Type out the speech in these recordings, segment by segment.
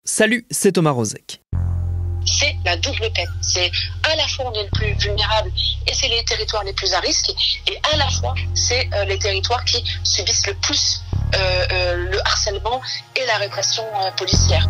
Salut, c'est Thomas Rozek. C'est la double peine. C'est à la fois on est le plus vulnérable et c'est les territoires les plus à risque, et à la fois c'est les territoires qui subissent le plus le harcèlement et la répression policière.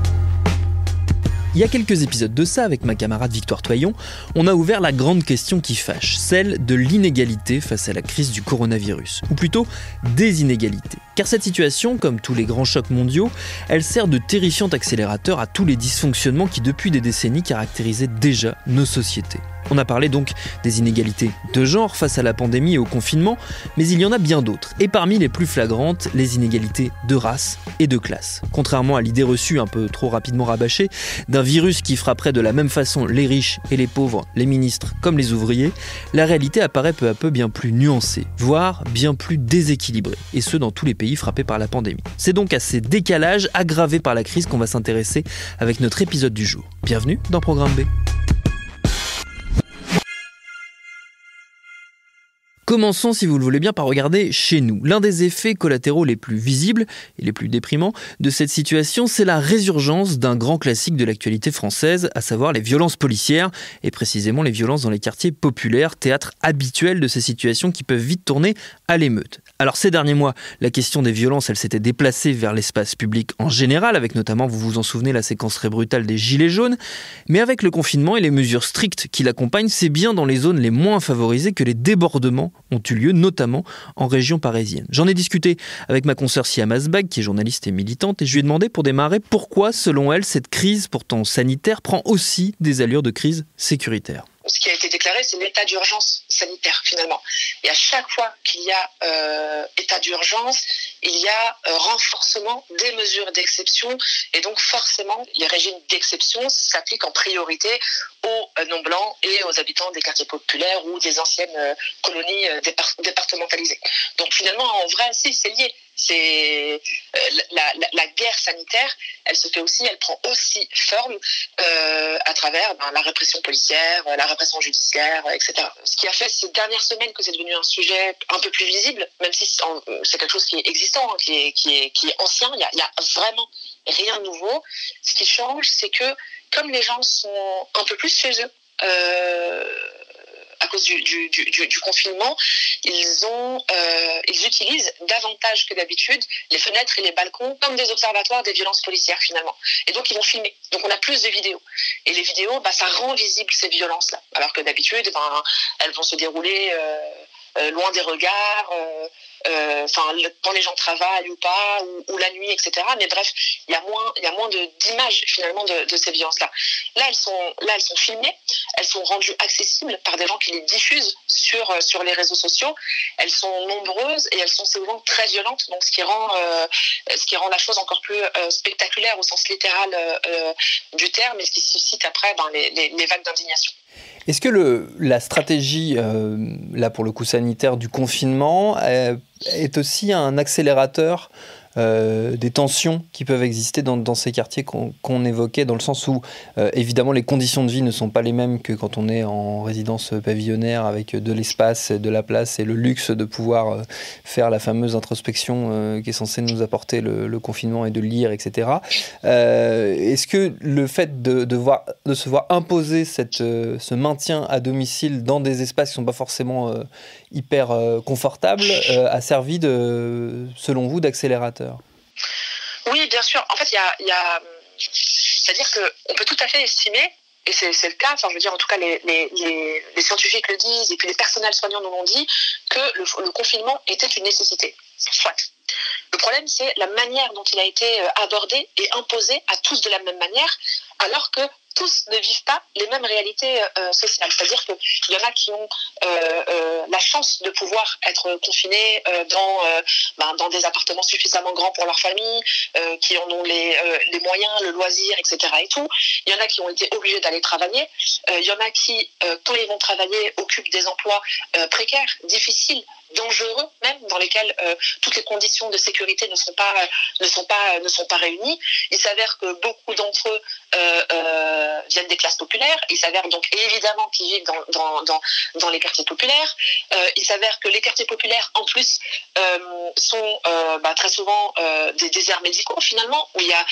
Il y a quelques épisodes de ça, avec ma camarade Victoire Toyon, on a ouvert la grande question qui fâche, celle de l'inégalité face à la crise du coronavirus, ou plutôt des inégalités. Car cette situation, comme tous les grands chocs mondiaux, elle sert de terrifiant accélérateur à tous les dysfonctionnements qui depuis des décennies caractérisaient déjà nos sociétés. On a parlé donc des inégalités de genre face à la pandémie et au confinement, mais il y en a bien d'autres. Et parmi les plus flagrantes, les inégalités de race et de classe. Contrairement à l'idée reçue un peu trop rapidement rabâchée d'un virus qui frapperait de la même façon les riches et les pauvres, les ministres comme les ouvriers, la réalité apparaît peu à peu bien plus nuancée, voire bien plus déséquilibrée, et ce dans tous les pays frappés par la pandémie. C'est donc à ces décalages aggravés par la crise qu'on va s'intéresser avec notre épisode du jour. Bienvenue dans Programme B. Commençons, si vous le voulez bien, par regarder chez nous. L'un des effets collatéraux les plus visibles et les plus déprimants de cette situation, c'est la résurgence d'un grand classique de l'actualité française, à savoir les violences policières, et précisément les violences dans les quartiers populaires, théâtre habituel de ces situations qui peuvent vite tourner à l'émeute. Alors ces derniers mois, la question des violences, elle s'était déplacée vers l'espace public en général, avec notamment, vous vous en souvenez, la séquence très brutale des Gilets jaunes, mais avec le confinement et les mesures strictes qui l'accompagnent, c'est bien dans les zones les moins favorisées que les débordements ont eu lieu, notamment en région parisienne. J'en ai discuté avec ma consoeur Siam Asbag, qui est journaliste et militante, et je lui ai demandé pour démarrer pourquoi, selon elle, cette crise pourtant sanitaire prend aussi des allures de crise sécuritaire. Ce qui a été déclaré, c'est l'état d'urgence sanitaire, finalement. Et à chaque fois qu'il y a état d'urgence, il y a renforcement des mesures d'exception. Et donc, forcément, les régimes d'exception s'appliquent en priorité aux non-blancs et aux habitants des quartiers populaires ou des anciennes colonies départementalisées. Donc, finalement, en vrai, si, c'est lié. C'est la guerre sanitaire, elle prend aussi forme à travers la répression policière, la répression judiciaire, etc. Ce qui a fait ces dernières semaines que c'est devenu un sujet un peu plus visible, même si c'est quelque chose qui est existant, qui est ancien, il y a vraiment rien de nouveau. Ce qui change, c'est que comme les gens sont un peu plus chez eux, à cause du confinement, ils utilisent davantage que d'habitude les fenêtres et les balcons comme des observatoires des violences policières finalement. Et donc ils vont filmer. Donc on a plus de vidéos. Et les vidéos, ça rend visible ces violences-là. Alors que d'habitude, elles vont se dérouler loin des regards, quand les gens travaillent ou pas, ou la nuit, etc. Mais bref, il y a moins d'images finalement de ces violences-là. Là, elles sont filmées, elles sont rendues accessibles par des gens qui les diffusent sur les réseaux sociaux. Elles sont nombreuses et elles sont souvent très violentes, donc ce qui rend la chose encore plus spectaculaire au sens littéral du terme, et ce qui suscite après les vagues d'indignation. Est-ce que la stratégie, là pour le coup sanitaire, du confinement est aussi un accélérateur des tensions qui peuvent exister dans ces quartiers qu'on évoquait, dans le sens où évidemment les conditions de vie ne sont pas les mêmes que quand on est en résidence pavillonnaire avec de l'espace, de la place et le luxe de pouvoir faire la fameuse introspection qui est censée nous apporter le confinement et de lire, etc. Est-ce que le fait de se voir imposer ce maintien à domicile dans des espaces qui ne sont pas forcément hyper confortables a servi selon vous d'accélérateur? Oui, bien sûr. En fait, c'est-à-dire qu'on peut tout à fait estimer, et c'est le cas, en tout cas les scientifiques le disent, et puis les personnels soignants nous l'ont dit, que le confinement était une nécessité. Soit. Le problème, c'est la manière dont il a été abordé et imposé à tous de la même manière, alors que tous ne vivent pas les mêmes réalités sociales. C'est-à-dire qu'il y en a qui ont la chance de pouvoir être confinés dans des appartements suffisamment grands pour leur famille, qui en ont les moyens, le loisir, etc. et tout. Il y en a qui ont été obligés d'aller travailler. Il y en a qui, quand ils vont travailler, occupent des emplois précaires, difficiles, dangereux même, dans lesquels toutes les conditions de sécurité ne sont pas réunies. Il s'avère que beaucoup d'entre eux viennent des classes populaires. Il s'avère donc évidemment qu'ils vivent dans les quartiers populaires. Il s'avère que les quartiers populaires, en plus, sont très souvent des déserts médicaux finalement, où il y a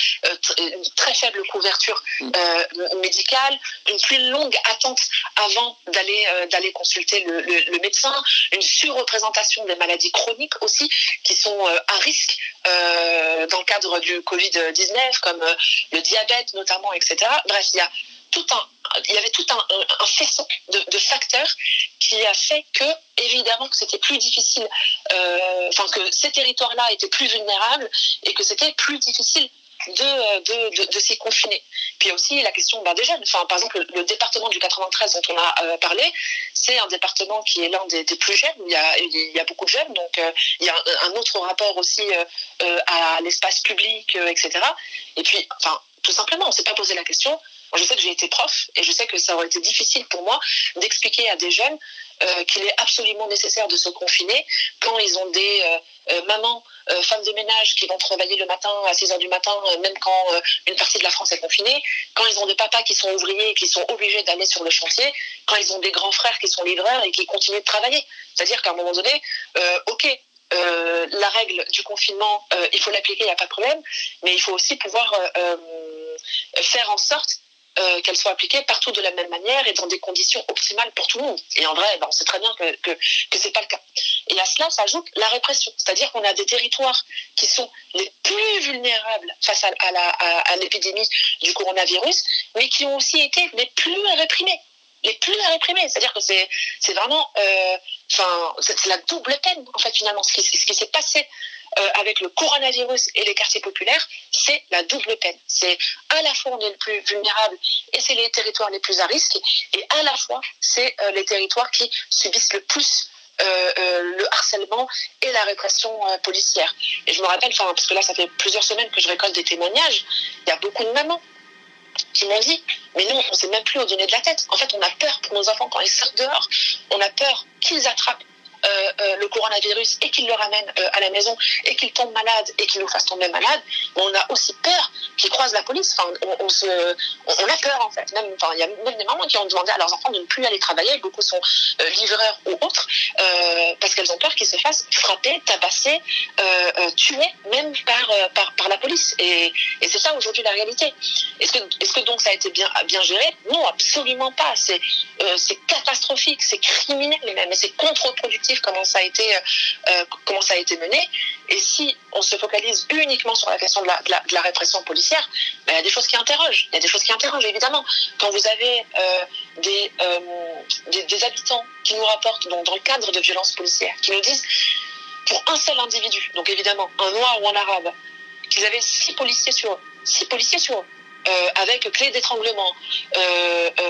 une très faible couverture médicale, une plus longue attente avant d'aller consulter le médecin, une surreprésentation des maladies chroniques aussi qui sont à risque dans le cadre du Covid-19, comme le diabète notamment, etc. Bref, il y avait tout un faisceau de facteurs qui a fait que, évidemment, que c'était plus difficile, que ces territoires-là étaient plus vulnérables et que c'était plus difficile de s'y confiner. Puis il y a aussi la question des jeunes. Par exemple, le département du 93 dont on a parlé, c'est un département qui est l'un des plus jeunes, où il y a beaucoup de jeunes, donc il y a un autre rapport aussi à l'espace public, etc. Et puis, tout simplement, on ne s'est pas posé la question. Moi, je sais que j'ai été prof et je sais que ça aurait été difficile pour moi d'expliquer à des jeunes qu'il est absolument nécessaire de se confiner quand ils ont des mamans, femmes de ménage qui vont travailler le matin à 6h du matin, même quand une partie de la France est confinée, quand ils ont des papas qui sont ouvriers et qui sont obligés d'aller sur le chantier, quand ils ont des grands frères qui sont livreurs et qui continuent de travailler. C'est-à-dire qu'à un moment donné, la règle du confinement, il faut l'appliquer, il n'y a pas de problème, mais il faut aussi pouvoir faire en sorte qu'elle soit appliquée partout de la même manière et dans des conditions optimales pour tout le monde. Et en vrai, on sait très bien que c'est pas le cas. Et à cela s'ajoute la répression. C'est-à-dire qu'on a des territoires qui sont les plus vulnérables face à l'épidémie du coronavirus, mais qui ont aussi été les plus réprimés. C'est-à-dire que c'est vraiment c'est la double peine en fait finalement ce qui s'est passé avec le coronavirus et les quartiers populaires, c'est la double peine. C'est à la fois on est le plus vulnérable et c'est les territoires les plus à risque, et à la fois c'est les territoires qui subissent le plus le harcèlement et la répression policière. Et je me rappelle, parce que là ça fait plusieurs semaines que je récolte des témoignages, il y a beaucoup de mamans qui m'ont dit, mais nous on ne sait même plus où donner de la tête. En fait on a peur pour nos enfants quand ils sortent dehors, on a peur qu'ils attrapent le coronavirus et qu'ils le ramènent à la maison et qu'ils tombent malades et qu'ils nous fassent tomber malades. Mais on a aussi peur qu'ils croisent la police. On a peur en fait. Il y a même des mamans qui ont demandé à leurs enfants de ne plus aller travailler. Beaucoup sont livreurs ou autres parce qu'elles ont peur qu'ils se fassent frapper, tabasser, tuer même par la police. Et c'est ça aujourd'hui la réalité. Est-ce que donc ça a été bien géré? Non, absolument pas. C'est catastrophique, c'est criminel même, et c'est contre-productif comment ça a été mené. Et si on se focalise uniquement sur la question de la répression policière, il y a des choses qui interrogent. Il y a des choses qui interrogent évidemment. Quand vous avez des habitants qui nous rapportent dans le cadre de violences policières, qui nous disent pour un seul individu, donc évidemment un noir ou un arabe, qu'ils avaient 6 policiers sur eux. Avec clé d'étranglement,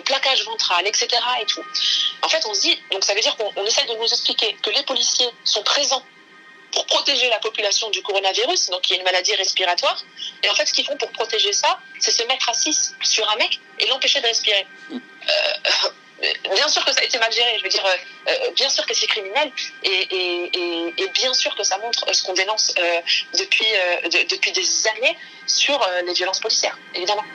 plaquage ventral, etc. et tout. En fait, on se dit, donc ça veut dire qu'on essaie de nous expliquer que les policiers sont présents pour protéger la population du coronavirus, donc qui est une maladie respiratoire, et en fait, ce qu'ils font pour protéger ça, c'est se mettre à 6 sur un mec et l'empêcher de respirer. Bien sûr que ça a été mal géré, je veux dire, bien sûr que c'est criminel, et bien sûr que ça montre ce qu'on dénonce depuis des années sur les violences policières, évidemment.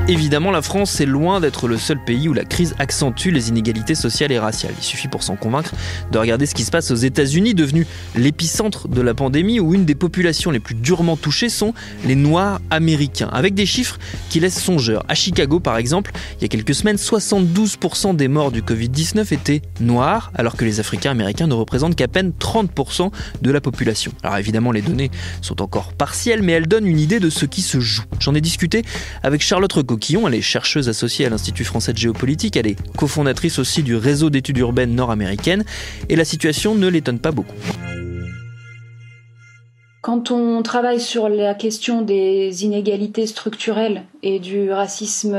Évidemment, la France est loin d'être le seul pays où la crise accentue les inégalités sociales et raciales. Il suffit pour s'en convaincre de regarder ce qui se passe aux États-Unis, devenu l'épicentre de la pandémie, où une des populations les plus durement touchées sont les Noirs américains, avec des chiffres qui laissent songeur. À Chicago, par exemple, il y a quelques semaines, 72% des morts du Covid-19 étaient noirs, alors que les Africains américains ne représentent qu'à peine 30% de la population. Alors évidemment, les données sont encore partielles, mais elles donnent une idée de ce qui se joue. J'en ai discuté avec Charlotte Recoquillon, elle est chercheuse associée à l'Institut français de géopolitique, elle est cofondatrice aussi du réseau d'études urbaines nord-américaines, et la situation ne l'étonne pas beaucoup. Quand on travaille sur la question des inégalités structurelles et du racisme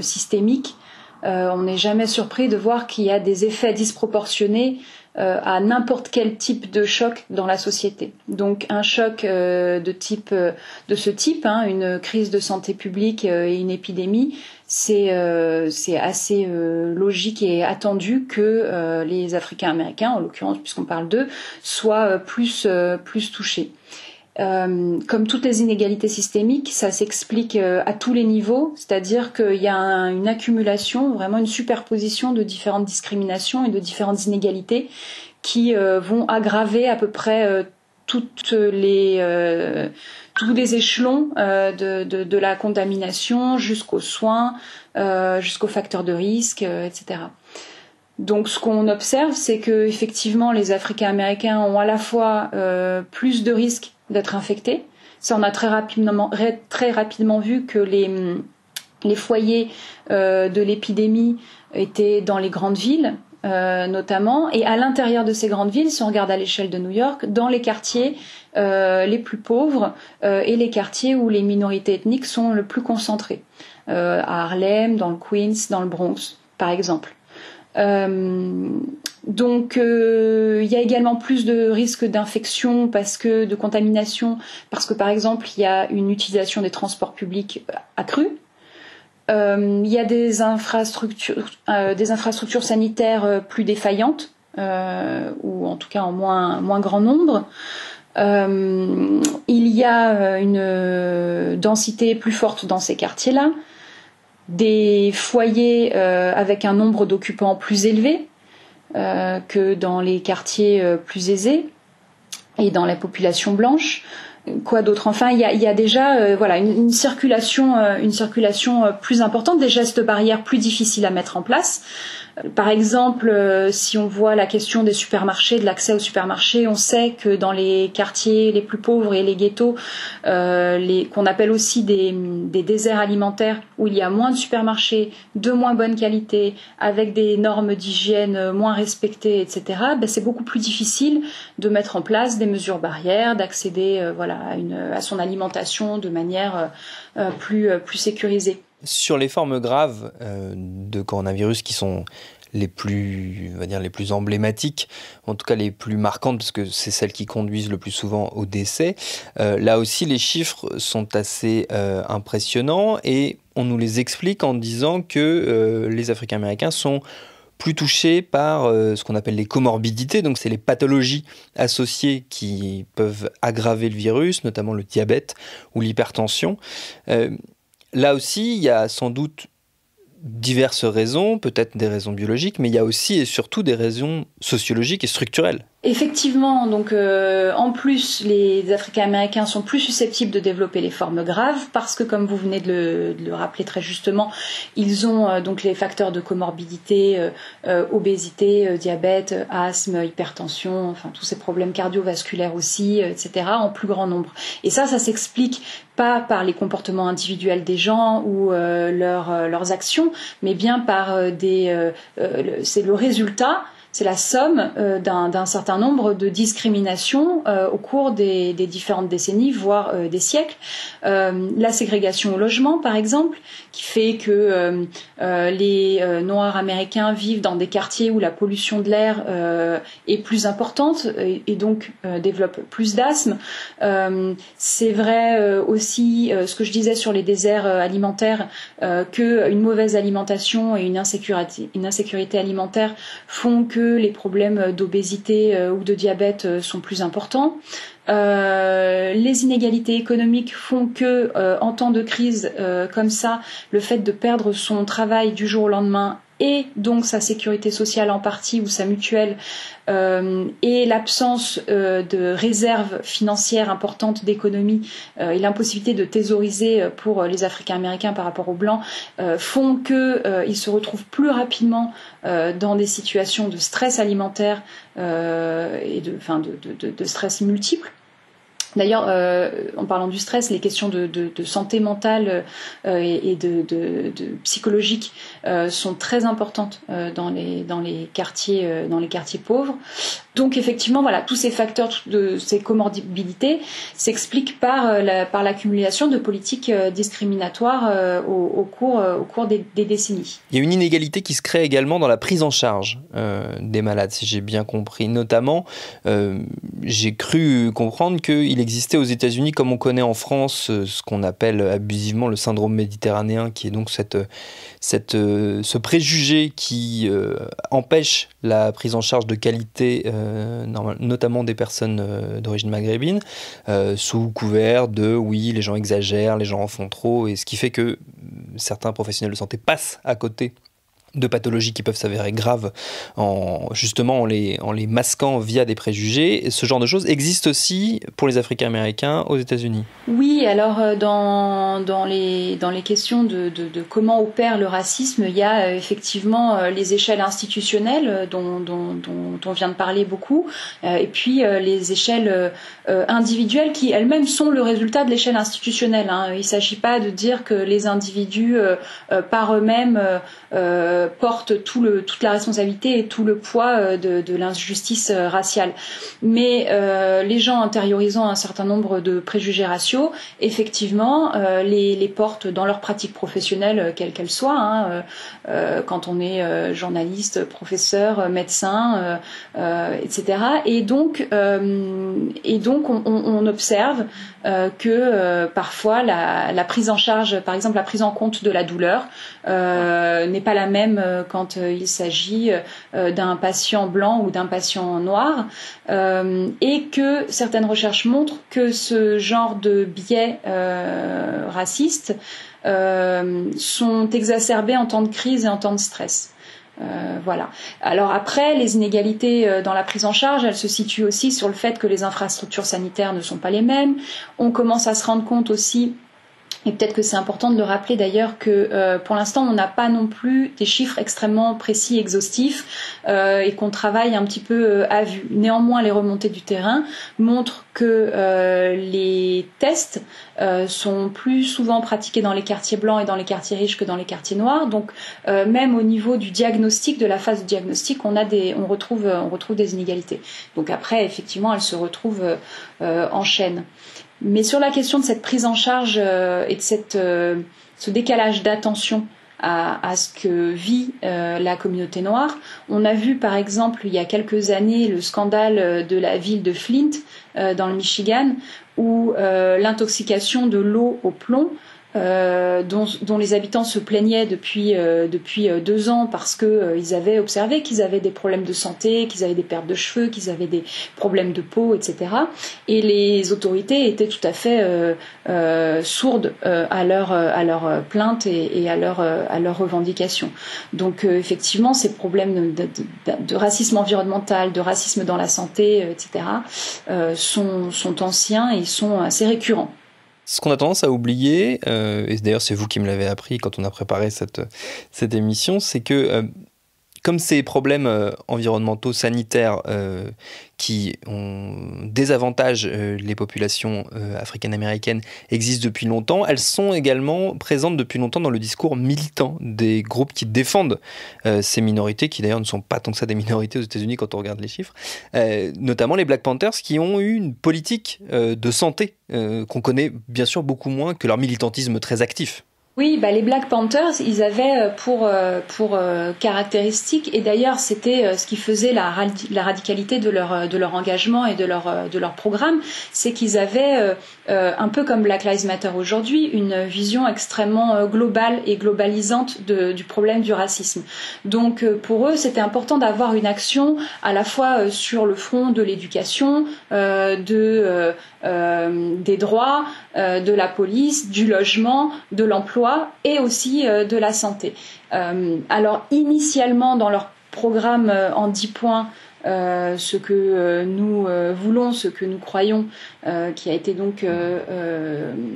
systémique, on n'est jamais surpris de voir qu'il y a des effets disproportionnés à n'importe quel type de choc dans la société. Donc un choc de ce type, une crise de santé publique et une épidémie, c'est assez logique et attendu que les Africains-Américains, en l'occurrence puisqu'on parle d'eux, soient plus touchés. Comme toutes les inégalités systémiques, ça s'explique à tous les niveaux, c'est-à-dire qu'il y a une accumulation, vraiment une superposition de différentes discriminations et de différentes inégalités qui vont aggraver à peu près tous les échelons de la contamination jusqu'aux soins, jusqu'aux facteurs de risque, etc. Donc ce qu'on observe, c'est que effectivement les Africains-Américains ont à la fois plus de risques d'être infectés. Ça, on a très rapidement vu que les foyers de l'épidémie étaient dans les grandes villes, notamment, et à l'intérieur de ces grandes villes, si on regarde à l'échelle de New York, dans les quartiers les plus pauvres et les quartiers où les minorités ethniques sont le plus concentrées, à Harlem, dans le Queens, dans le Bronx, par exemple. Donc il y a également plus de risques d'infection de contamination parce que par exemple il y a une utilisation des transports publics accrue. Il y a des infrastructures sanitaires plus défaillantes ou en tout cas en moins grand nombre. Il y a une densité plus forte dans ces quartiers-là, des foyers avec un nombre d'occupants plus élevé que dans les quartiers plus aisés et dans la population blanche. Quoi d'autre? Enfin, il y a déjà une circulation plus importante, des gestes barrières plus difficiles à mettre en place. Par exemple, si on voit la question des supermarchés, de l'accès aux supermarchés, on sait que dans les quartiers les plus pauvres et les ghettos, qu'on appelle aussi des déserts alimentaires, où il y a moins de supermarchés, de moins bonne qualité, avec des normes d'hygiène moins respectées, etc., c'est beaucoup plus difficile de mettre en place des mesures barrières, d'accéder à son alimentation de manière plus sécurisée. Sur les formes graves de coronavirus qui sont les plus emblématiques, en tout cas les plus marquantes, parce que c'est celles qui conduisent le plus souvent au décès, là aussi les chiffres sont assez impressionnants et on nous les explique en disant que les Africains-Américains sont plus touchés par ce qu'on appelle les comorbidités, donc c'est les pathologies associées qui peuvent aggraver le virus, notamment le diabète ou l'hypertension. Là aussi, il y a sans doute diverses raisons, peut-être des raisons biologiques, mais il y a aussi et surtout des raisons sociologiques et structurelles. Effectivement, donc en plus, les Africains-Américains sont plus susceptibles de développer les formes graves parce que, comme vous venez de le rappeler très justement, ils ont donc les facteurs de comorbidité, obésité, diabète, asthme, hypertension, enfin tous ces problèmes cardiovasculaires aussi, etc. en plus grand nombre. Et ça s'explique pas par les comportements individuels des gens ou leurs actions, mais bien par c'est le résultat. C'est la somme d'un certain nombre de discriminations au cours des différentes décennies, voire des siècles. La ségrégation au logement, par exemple, qui fait que les Noirs américains vivent dans des quartiers où la pollution de l'air est plus importante et donc développent plus d'asthme. C'est vrai aussi ce que je disais sur les déserts alimentaires, qu'une mauvaise alimentation et une insécurité alimentaire font que les problèmes d'obésité ou de diabète sont plus importants. Les inégalités économiques font que, en temps de crise comme ça, le fait de perdre son travail du jour au lendemain et donc sa sécurité sociale en partie ou sa mutuelle et l'absence de réserves financières importantes d'économie et l'impossibilité de thésauriser pour les Africains-Américains par rapport aux Blancs font qu'ils se retrouvent plus rapidement dans des situations de stress alimentaire et de stress multiples. D'ailleurs, en parlant du stress, les questions de santé mentale et de psychologique sont très importantes dans les quartiers pauvres. Donc effectivement, voilà, tous ces facteurs de ces comorbidités s'expliquent par l'accumulation de politiques discriminatoires au cours des décennies. Il y a une inégalité qui se crée également dans la prise en charge des malades, si j'ai bien compris. Notamment, j'ai cru comprendre qu'il existait aux États-Unis, comme on connaît en France, ce qu'on appelle abusivement le syndrome méditerranéen, qui est donc ce préjugé qui empêche la prise en charge de qualité, notamment des personnes d'origine maghrébine, sous couvert de oui, les gens exagèrent, les gens en font trop, et ce qui fait que certains professionnels de santé passent à côté de pathologies qui peuvent s'avérer graves en les masquant via des préjugés. Et ce genre de choses existe aussi pour les Africains-Américains aux États-Unis. Oui, alors dans les questions de comment opère le racisme, il y a effectivement les échelles institutionnelles dont on vient de parler beaucoup, et puis les échelles individuelles qui elles-mêmes sont le résultat de l'échelle institutionnelle. Il ne s'agit pas de dire que les individus par eux-mêmes portent toute la responsabilité et tout le poids de l'injustice raciale. Mais les gens intériorisant un certain nombre de préjugés raciaux, effectivement, les portent dans leur pratique professionnelle, quelle qu'elle soit, quand on est journaliste, professeur, médecin, etc. Et donc on observe que parfois la prise en charge, par exemple la prise en compte de la douleur, n'est pas la même quand il s'agit d'un patient blanc ou d'un patient noir, et que certaines recherches montrent que ce genre de biais racistes sont exacerbés en temps de crise et en temps de stress. Voilà. Alors après, les inégalités dans la prise en charge, elles se situent aussi sur le fait que les infrastructures sanitaires ne sont pas les mêmes. On commence à se rendre compte aussi, et peut-être que c'est important de le rappeler d'ailleurs, que pour l'instant on n'a pas non plus des chiffres extrêmement précis, exhaustifs, et qu'on travaille un petit peu à vue. Néanmoins, les remontées du terrain montrent que les tests sont plus souvent pratiqués dans les quartiers blancs et dans les quartiers riches que dans les quartiers noirs. Donc même au niveau du diagnostic, de la phase de diagnostic, on retrouve des inégalités. Donc après, effectivement, elles se retrouvent en chaîne. Mais sur la question de cette prise en charge et de ce décalage d'attention à ce que vit la communauté noire, on a vu par exemple il y a quelques années le scandale de la ville de Flint dans le Michigan, où l'intoxication de l'eau au plomb dont les habitants se plaignaient depuis 2 ans parce que ils avaient observé qu'ils avaient des problèmes de santé, qu'ils avaient des pertes de cheveux, qu'ils avaient des problèmes de peau, etc. Et les autorités étaient tout à fait sourdes à leurs plaintes et à leurs revendications. Donc effectivement, ces problèmes de racisme environnemental, de racisme dans la santé, etc. sont anciens et sont assez récurrents. Ce qu'on a tendance à oublier, et d'ailleurs c'est vous qui me l'avez appris quand on a préparé cette émission, c'est que comme ces problèmes environnementaux, sanitaires qui désavantagent les populations africaines-américaines existent depuis longtemps, elles sont également présentes depuis longtemps dans le discours militant des groupes qui défendent ces minorités, qui d'ailleurs ne sont pas tant que ça des minorités aux États-Unis quand on regarde les chiffres, notamment les Black Panthers qui ont eu une politique de santé qu'on connaît bien sûr beaucoup moins que leur militantisme très actif. Oui, les Black Panthers, ils avaient pour caractéristique, et d'ailleurs c'était ce qui faisait la radicalité de leur engagement et de leur programme, c'est qu'ils avaient, un peu comme Black Lives Matter aujourd'hui, une vision extrêmement globale et globalisante du problème du racisme. Donc pour eux, c'était important d'avoir une action à la fois sur le front de l'éducation, des droits, de la police, du logement, de l'emploi et aussi de la santé. Alors initialement dans leur programme en 10 points, ce que nous voulons, ce que nous croyons, qui a été donc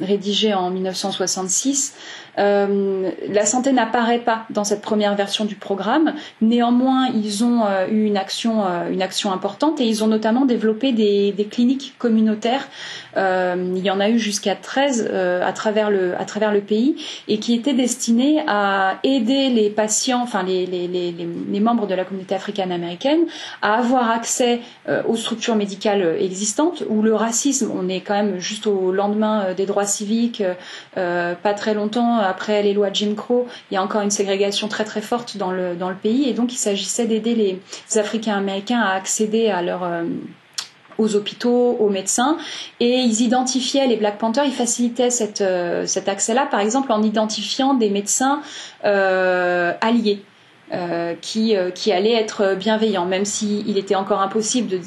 rédigé en 1966, la santé n'apparaît pas dans cette première version du programme. Néanmoins, ils ont eu une action importante, et ils ont notamment développé des cliniques communautaires. Il y en a eu jusqu'à 13 à travers le pays, et qui étaient destinées à aider les patients, enfin les membres de la communauté africaine-américaine, à à avoir accès aux structures médicales existantes, où le racisme, on est quand même juste au lendemain des droits civiques, pas très longtemps après les lois de Jim Crow, il y a encore une ségrégation très très forte dans le pays, et donc il s'agissait d'aider les Africains américains à accéder à aux hôpitaux, aux médecins, et ils identifiaient, les Black Panthers, ils facilitaient cet accès-là, par exemple en identifiant des médecins alliés. Qui allaient être bienveillants, même s'il était encore impossible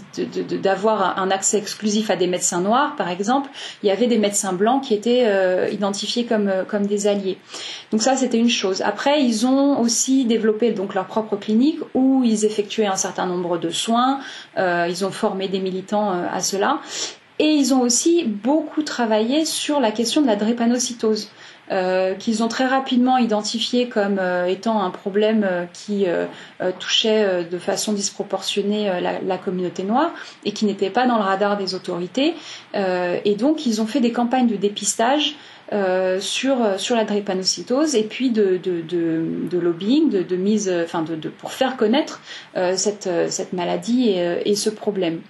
d'avoir un accès exclusif à des médecins noirs, par exemple, il y avait des médecins blancs qui étaient identifiés comme des alliés. Donc ça, c'était une chose. Après, ils ont aussi développé donc leur propre clinique où ils effectuaient un certain nombre de soins, ils ont formé des militants à cela, et ils ont aussi beaucoup travaillé sur la question de la drépanocytose. Qu'ils ont très rapidement identifié comme étant un problème qui touchait de façon disproportionnée la communauté noire et qui n'était pas dans le radar des autorités. Et donc, ils ont fait des campagnes de dépistage sur la drépanocytose et puis de lobbying, de mise, pour faire connaître cette maladie et ce problème.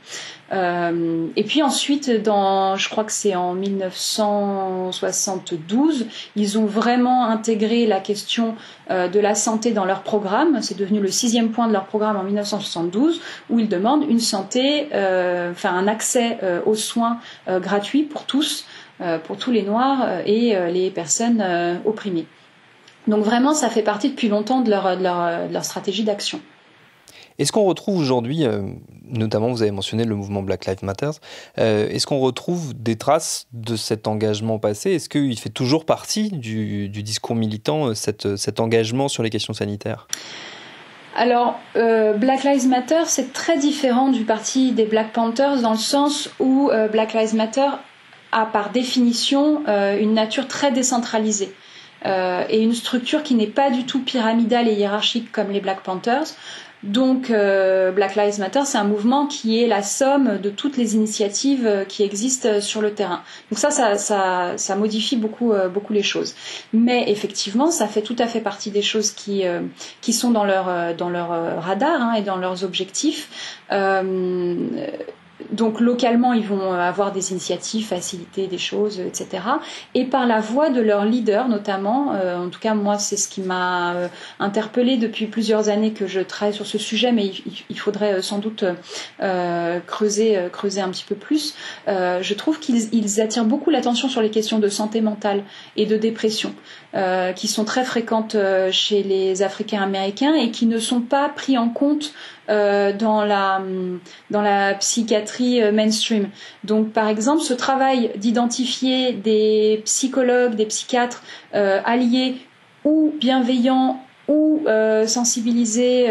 Et puis ensuite, je crois que c'est en 1972, ils ont vraiment intégré la question de la santé dans leur programme. C'est devenu le 6e point de leur programme en 1972, où ils demandent une santé, un accès aux soins gratuits pour tous les Noirs et les personnes opprimées. Donc vraiment, ça fait partie depuis longtemps de leur stratégie d'action. Est-ce qu'on retrouve aujourd'hui, notamment vous avez mentionné le mouvement Black Lives Matter, est-ce qu'on retrouve des traces de cet engagement passé ? Est-ce qu'il fait toujours partie du discours militant, cet engagement sur les questions sanitaires ? Alors, Black Lives Matter, c'est très différent du parti des Black Panthers dans le sens où Black Lives Matter a par définition une nature très décentralisée et une structure qui n'est pas du tout pyramidale et hiérarchique comme les Black Panthers. Donc Black Lives Matter, c'est un mouvement qui est la somme de toutes les initiatives qui existent sur le terrain. Donc ça modifie beaucoup les choses. Mais effectivement, ça fait tout à fait partie des choses qui sont dans leur radar et dans leurs objectifs. Donc localement, ils vont avoir des initiatives, faciliter des choses, etc. Et par la voix de leurs leaders, notamment, en tout cas moi, c'est ce qui m'a interpellée depuis plusieurs années que je travaille sur ce sujet, mais il faudrait sans doute creuser un petit peu plus. Je trouve qu'ils attirent beaucoup l'attention sur les questions de santé mentale et de dépression, qui sont très fréquentes chez les Africains américains et qui ne sont pas pris en compte dans la psychiatrie mainstream. Donc par exemple, ce travail d'identifier des psychologues, des psychiatres alliés ou bienveillants ou sensibilisés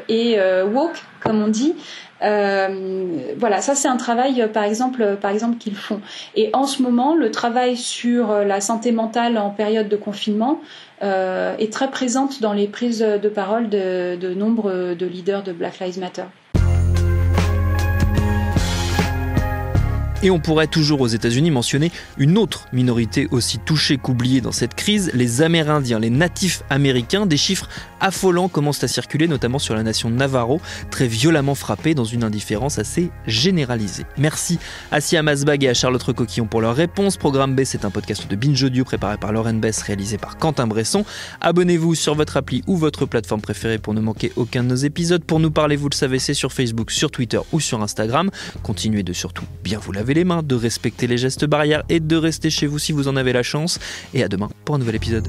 et woke, comme on dit, voilà, ça c'est un travail par exemple qu'ils font. Et en ce moment, le travail sur la santé mentale en période de confinement est très présente dans les prises de parole de nombre de leaders de Black Lives Matter. Et on pourrait toujours aux États-Unis mentionner une autre minorité aussi touchée qu'oubliée dans cette crise, les Amérindiens, les natifs américains. Des chiffres affolants commencent à circuler, notamment sur la nation Navajo, très violemment frappée dans une indifférence assez généralisée. Merci à Siam Asbag et à Charlotte Recoquillon pour leurs réponses. Programme B, c'est un podcast de Binge Audio préparé par Lauren Bess, réalisé par Quentin Bresson. Abonnez-vous sur votre appli ou votre plateforme préférée pour ne manquer aucun de nos épisodes. Pour nous parler, vous le savez, c'est sur Facebook, sur Twitter ou sur Instagram. Continuez de surtout bien vous laver les mains, de respecter les gestes barrières et de rester chez vous si vous en avez la chance. Et à demain pour un nouvel épisode.